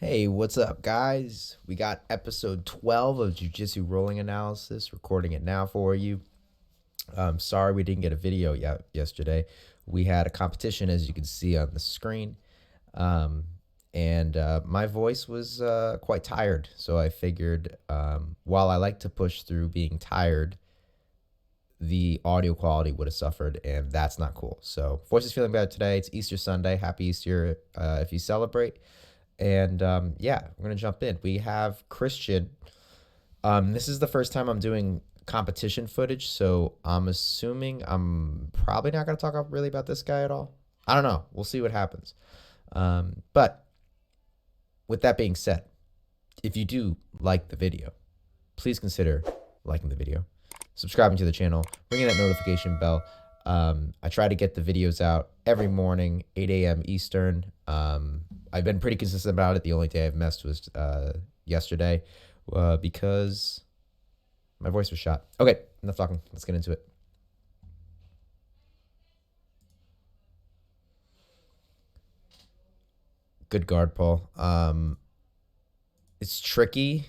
Hey, what's up, guys? We got episode 12 of Jiu-Jitsu Rolling Analysis, recording it now for you. Sorry we didn't get a video yesterday. We had a competition, as you can see on the screen, and my voice was quite tired, so I figured while I like to push through being tired, the audio quality would have suffered, and that's not cool. So, voice is feeling better today. It's Easter Sunday. Happy Easter if you celebrate. And yeah, we're going to jump in. We have Christian. This is the first time I'm doing competition footage, so I'm assuming I'm probably not going to talk really about this guy at all. I don't know. We'll see what happens. But with that being said, if you do like the video, please consider liking the video, subscribing to the channel, ringing that notification bell. I try to get the videos out every morning, 8 a.m. Eastern. I've been pretty consistent about it. The only day I've messed was yesterday because my voice was shot. Okay, enough talking. Let's get into it. Good guard pull. It's tricky.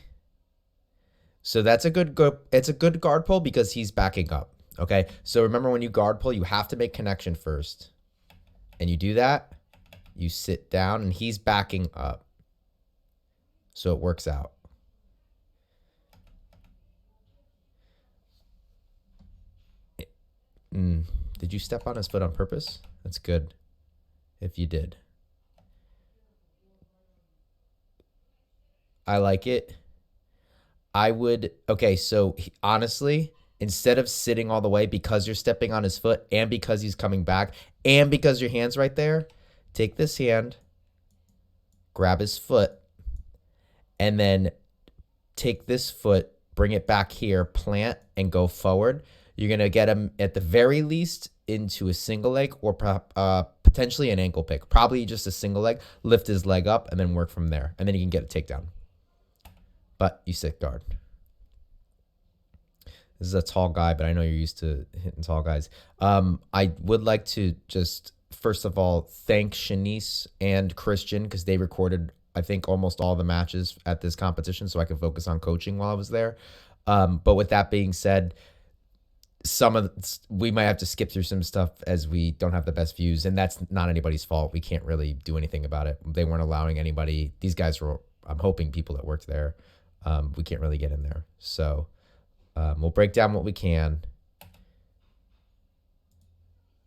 So that's it's a good guard pull because he's backing up. Okay, so remember when you guard pull, you have to make connection first. And you do that, you sit down, and he's backing up. So it works out. Did you step on his foot on purpose? That's good. If you did. I like it. I would, okay, so honestly, instead of sitting all the way because you're stepping on his foot and because he's coming back and because your hand's right there, take this hand, grab his foot, and then take this foot, bring it back here, plant, and go forward. You're going to get him at the very least into a single leg or potentially an ankle pick. Probably just a single leg. Lift his leg up and then work from there. And then you can get a takedown. But you sit guard. This is a tall guy, but I know you're used to hitting tall guys. I would like to just, first of all, thank Shanice and Christian because they recorded, I think, almost all the matches at this competition so I could focus on coaching while I was there. But with that being said, we might have to skip through some stuff as we don't have the best views, and that's not anybody's fault. We can't really do anything about it. They weren't allowing anybody. These guys were, I'm hoping, people that worked there. We can't really get in there. So we'll break down what we can.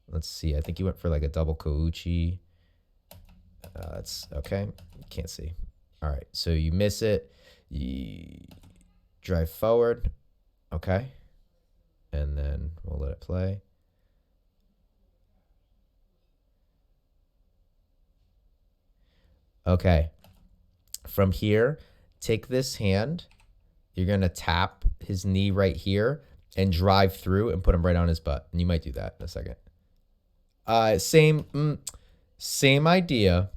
Let's see. I think he went for like a double Kouchi. That's okay. Can't see. All right. So you miss it. You drive forward. Okay. And then we'll let it play. Okay. From here, take this hand. You're going to tap his knee right here and drive through and put him right on his butt. And you might do that in a second. Same idea,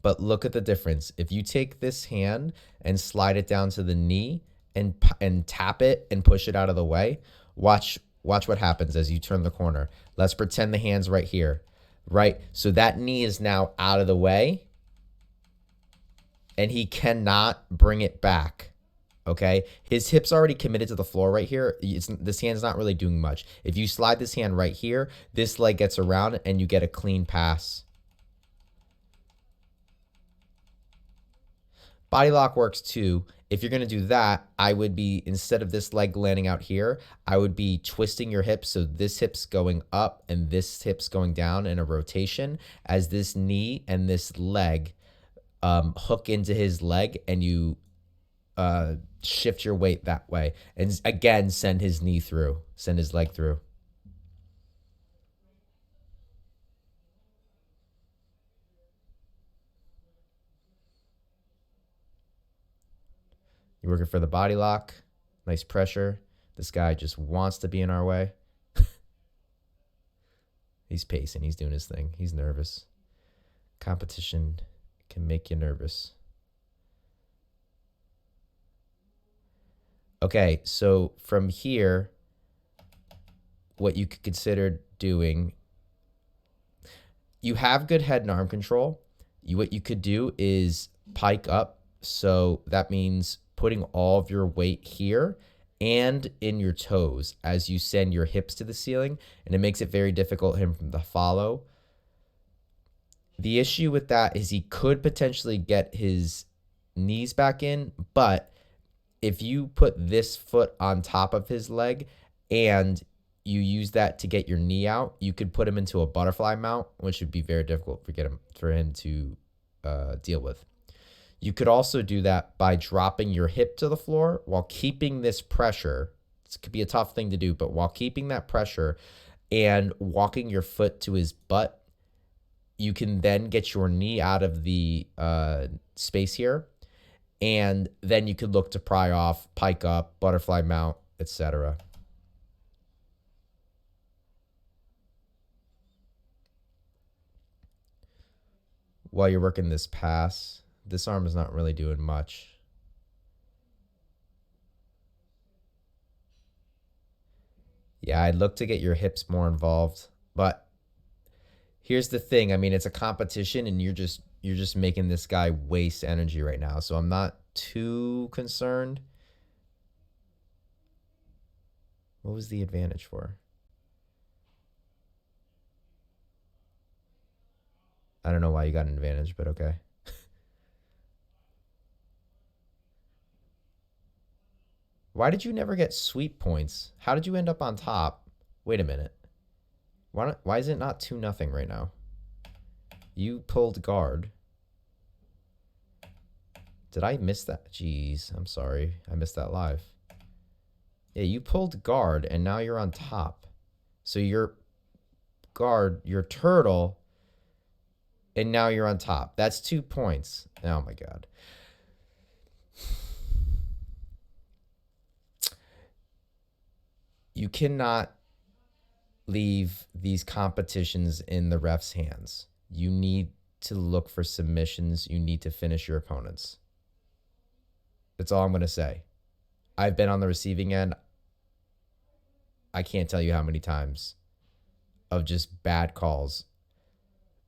but look at the difference. If you take this hand and slide it down to the knee and tap it and push it out of the way, watch what happens as you turn the corner. Let's pretend the hand's right here, right? So that knee is now out of the way, and he cannot bring it back. Okay, his hip's already committed to the floor right here. This hand's not really doing much. If you slide this hand right here, this leg gets around and you get a clean pass. Body lock works too. If you're going to do that, I would be, instead of this leg landing out here, I would be twisting your hips so this hip's going up and this hip's going down in a rotation as this knee and this leg hook into his leg, and you shift your weight that way. And again, send his knee through, send his leg through. You're working for the body lock. Nice pressure. This guy just wants to be in our way. He's pacing. He's doing his thing. He's nervous. Competition can make you nervous. Okay, so from here, what you could consider doing, you have good head and arm control. What you could do is pike up. So that means putting all of your weight here and in your toes as you send your hips to the ceiling, and it makes it very difficult for him to follow. The issue with that is he could potentially get his knees back in, but if you put this foot on top of his leg and you use that to get your knee out, you could put him into a butterfly mount, which would be very difficult for him to deal with. You could also do that by dropping your hip to the floor while keeping this pressure. This could be a tough thing to do, but while keeping that pressure and walking your foot to his butt, you can then get your knee out of the space here, and then you could look to pry off, pike up, butterfly mount, etc. While you're working this pass, this arm is not really doing much. Yeah, I'd look to get your hips more involved, but here's the thing. I mean, it's a competition and you're just making this guy waste energy right now. So I'm not too concerned. What was the advantage for? I don't know why you got an advantage, but okay. Why did you never get sweep points? How did you end up on top? Wait a minute. Why is it not 2-0 right now? You pulled guard. Did I miss that? Jeez, I'm sorry. I missed that live. Yeah, you pulled guard, and now you're on top. So your guard, your turtle, and now you're on top. That's 2 points. Oh, my God. You cannot leave these competitions in the ref's hands. You need to look for submissions. You need to finish your opponents. That's all I'm going to say. I've been on the receiving end. I can't tell you how many times of just bad calls.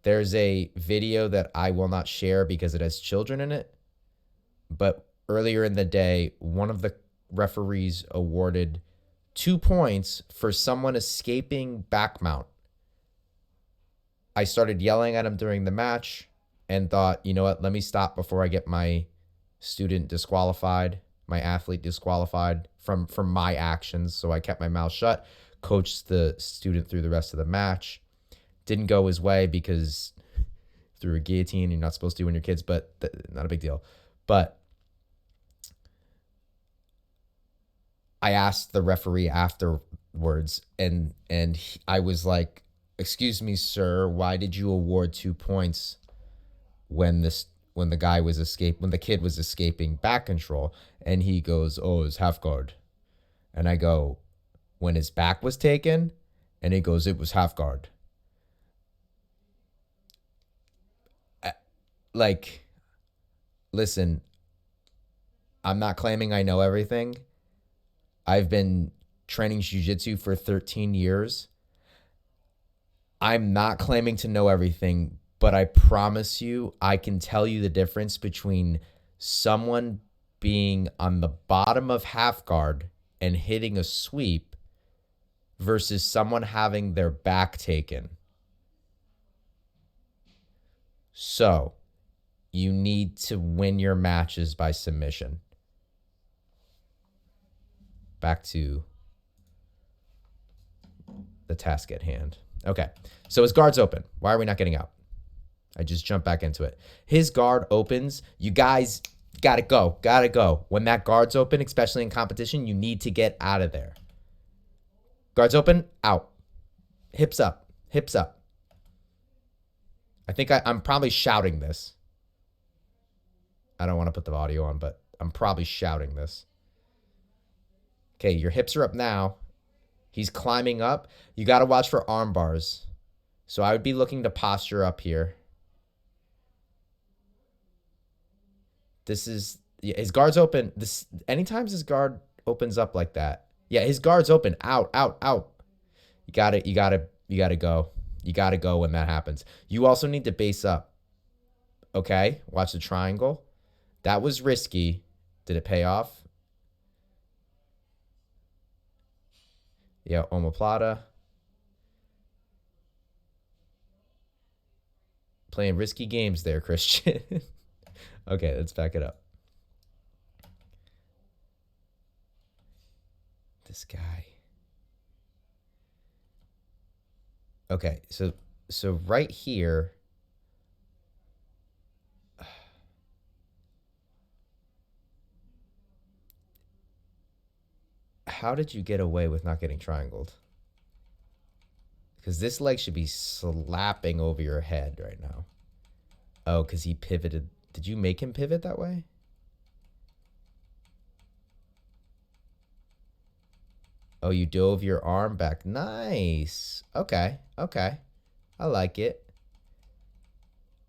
There's a video that I will not share because it has children in it. But earlier in the day, one of the referees awarded 2 points for someone escaping back mount. I started yelling at him during the match and thought, you know what, let me stop before I get my student disqualified, my athlete disqualified from my actions. So I kept my mouth shut, coached the student through the rest of the match. Didn't go his way because through a guillotine, you're not supposed to when you're kids, but not a big deal. But I asked the referee afterwards, and I was like, "Excuse me, sir, why did you award 2 points when the kid was escaping back control?" And he goes, "Oh, it was half guard." And I go, "When his back was taken?" And he goes, "It was half guard." Like, listen, I'm not claiming I know everything. I've been training jiu-jitsu for 13 years. I'm not claiming to know everything, but I promise you, I can tell you the difference between someone being on the bottom of half guard and hitting a sweep versus someone having their back taken. So, you need to win your matches by submission. Back to the task at hand. Okay, so his guard's open. Why are we not getting out? I just jumped back into it. His guard opens. You guys gotta go. Gotta go. When that guard's open, especially in competition, you need to get out of there. Guard's open, out. Hips up. Hips up. I think I'm probably shouting this. I don't want to put the audio on, but I'm probably shouting this. Okay, your hips are up now. He's climbing up. You got to watch for arm bars. So I would be looking to posture up here. His guard's open. Anytime his guard opens up like that. Yeah, his guard's open. Out, out, out. You got to go. You got to go when that happens. You also need to base up. Okay? Watch the triangle. That was risky. Did it pay off? Yeah, omoplata. Playing risky games there, Christian. Okay, let's back it up. This guy. Okay, so right here. How did you get away with not getting triangled? Because this leg should be slapping over your head right now. Oh, because he pivoted. Did you make him pivot that way? Oh, you dove your arm back. Nice. Okay. Okay. I like it.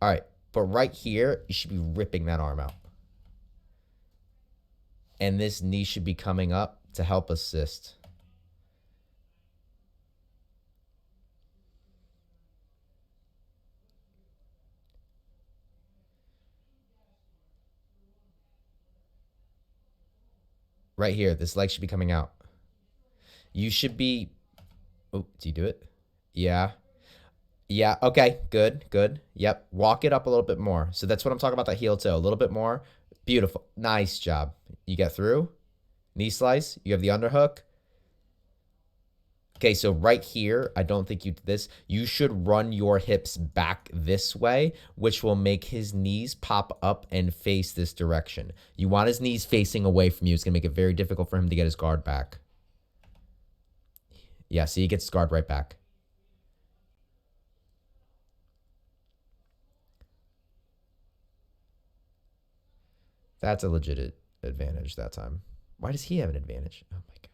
All right. But right here, you should be ripping that arm out. And this knee should be coming up to help assist. Right here, this leg should be coming out. You should be... Oh, do you do it? Yeah. Yeah, okay, good, good. Yep, walk it up a little bit more. So that's what I'm talking about, that heel toe. A little bit more. Beautiful. Nice job. You get through. Knee slice. You have the underhook. Okay, so right here, I don't think you did this. You should run your hips back this way, which will make his knees pop up and face this direction. You want his knees facing away from you. It's going to make it very difficult for him to get his guard back. Yeah, see, he gets his guard right back. That's a legit advantage that time. Why does he have an advantage? Oh, my God.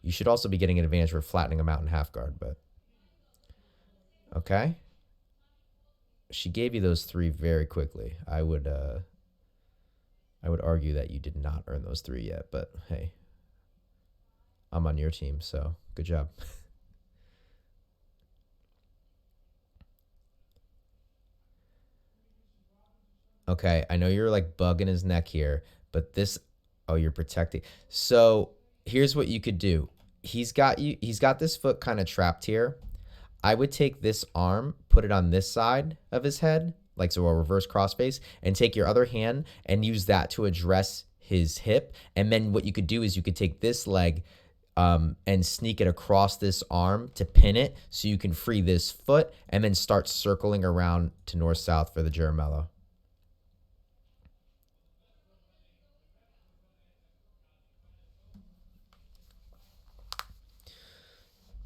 You should also be getting an advantage for flattening him out in half guard, but... Okay. She gave you those 3 very quickly. I would argue that you did not earn those 3 yet, but hey. I'm on your team, so good job. Okay, I know you're like bugging his neck here, but this... Oh, you're protecting. So here's what you could do. He's got this foot kind of trapped here. I would take this arm, put it on this side of his head, like so a reverse crossface, and take your other hand and use that to address his hip. And then what you could do is you could take this leg and sneak it across this arm to pin it so you can free this foot and then start circling around to north-south for the Jaramello.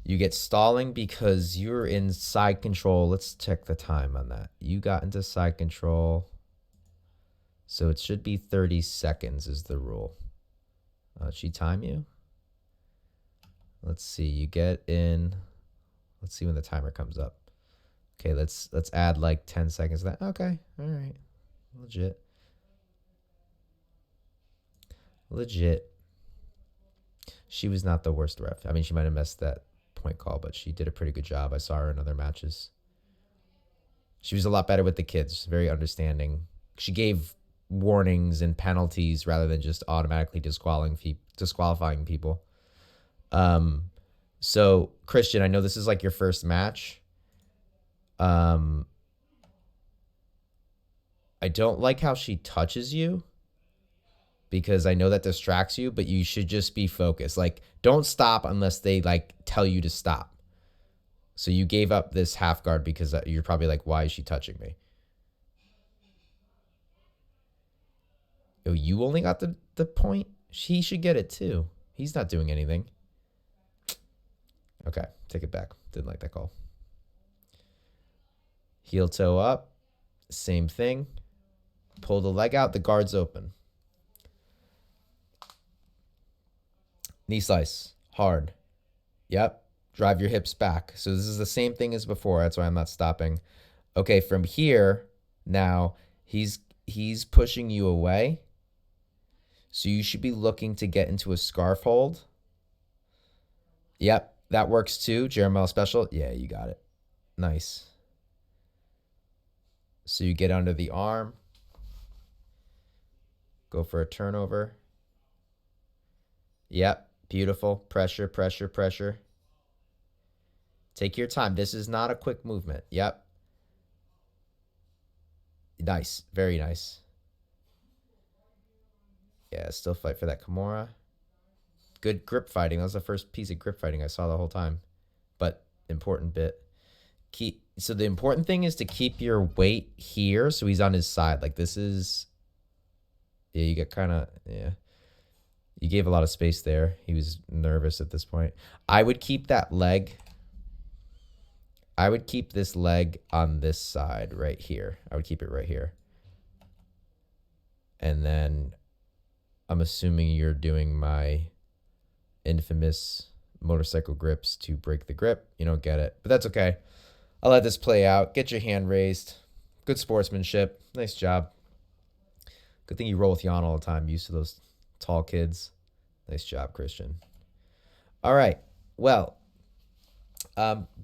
You get stalling because you're in side control. Let's check the time on that. You got into side control. So it should be 30 seconds is the rule. Did she time you? Let's see. You get in. Let's see when the timer comes up. Okay, let's add like 10 seconds to that. Okay, all right. Legit. Legit. She was not the worst ref. I mean, she might have messed that point call, but she did a pretty good job. I saw her in other matches. She was a lot better with the kids, very understanding. She gave warnings and penalties rather than just automatically disqualifying people. So Christian, I know this is like your first match. I don't like how she touches you, because I know that distracts you, but you should just be focused. Like, don't stop unless they like tell you to stop. So you gave up this half guard because you're probably like, why is she touching me? Oh, you only got the point? He should get it too. He's not doing anything. Okay, take it back. Didn't like that call. Heel toe up. Same thing. Pull the leg out. The guard's open. Knee slice. Hard. Yep. Drive your hips back. So this is the same thing as before. That's why I'm not stopping. Okay, from here, now, he's pushing you away. So you should be looking to get into a scarf hold. Yep, that works too. Jaramello special. Yeah, you got it. Nice. So you get under the arm. Go for a turnover. Yep. Beautiful. Pressure, pressure, pressure. Take your time. This is not a quick movement. Yep. Nice. Very nice. Yeah, still fight for that Kimura. Good grip fighting. That was the first piece of grip fighting I saw the whole time. But important bit. So the important thing is to keep your weight here so he's on his side. Like this is... Yeah, you get kind of... Yeah. You gave a lot of space there. He was nervous at this point. I would keep that leg. I would keep this leg on this side right here. I would keep it right here. And then I'm assuming you're doing my infamous motorcycle grips to break the grip. You don't get it, but that's okay. I'll let this play out. Get your hand raised. Good sportsmanship. Nice job. Good thing you roll with Jan all the time. Used to those tall kids. Nice job, Christian. All right. Well,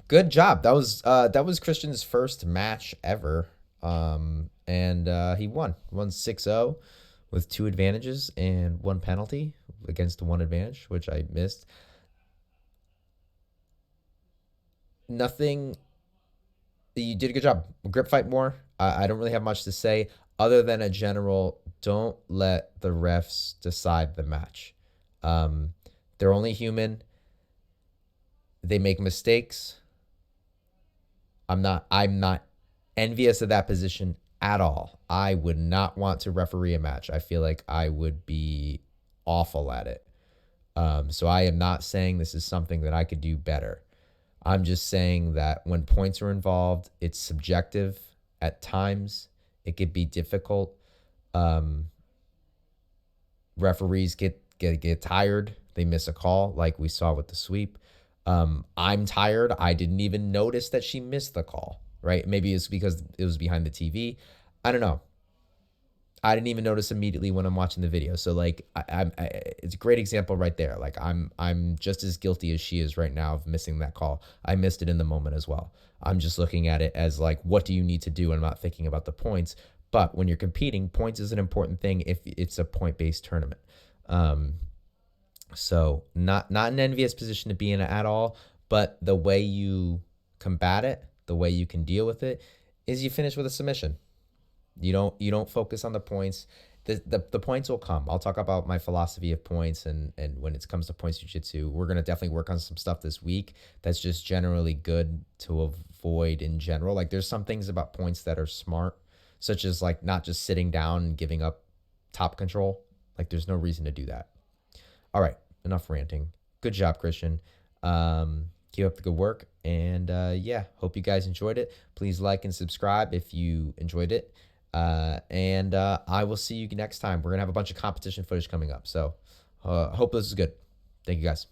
good job. That was Christian's first match ever. And he won 6-0 with 2 advantages and 1 penalty against the 1 advantage, which I missed. Nothing. You did a good job. Grip fight more. I don't really have much to say other than a general, don't let the refs decide the match. They're only human. They make mistakes. I'm not envious of that position at all. I would not want to referee a match. I feel like I would be awful at it. So I am not saying this is something that I could do better. I'm just saying that when points are involved, it's subjective at times. It could be difficult. Referees get tired. They miss a call like we saw with the sweep. I'm tired. I didn't even notice that she missed the call, right? Maybe it's because it was behind the TV. I don't know. I didn't even notice immediately when I'm watching the video. So like, it's a great example right there. Like I'm just as guilty as she is right now of missing that call. I missed it in the moment as well. I'm just looking at it as like, what do you need to do? And I'm not thinking about the points. But when you're competing, points is an important thing if it's a point-based tournament. So not an envious position to be in at all. But the way you combat it, the way you can deal with it, is you finish with a submission. You don't focus on the points. The points will come. I'll talk about my philosophy of points and when it comes to points jiu-jitsu, we're going to definitely work on some stuff this week that's just generally good to avoid in general. Like there's some things about points that are smart, such as like not just sitting down and giving up top control. Like there's no reason to do that. All right, enough ranting. Good job, Christian. Keep up the good work. And yeah, hope you guys enjoyed it. Please like and subscribe if you enjoyed it. And I will see you next time. We're going to have a bunch of competition footage coming up. So hope this is good. Thank you guys.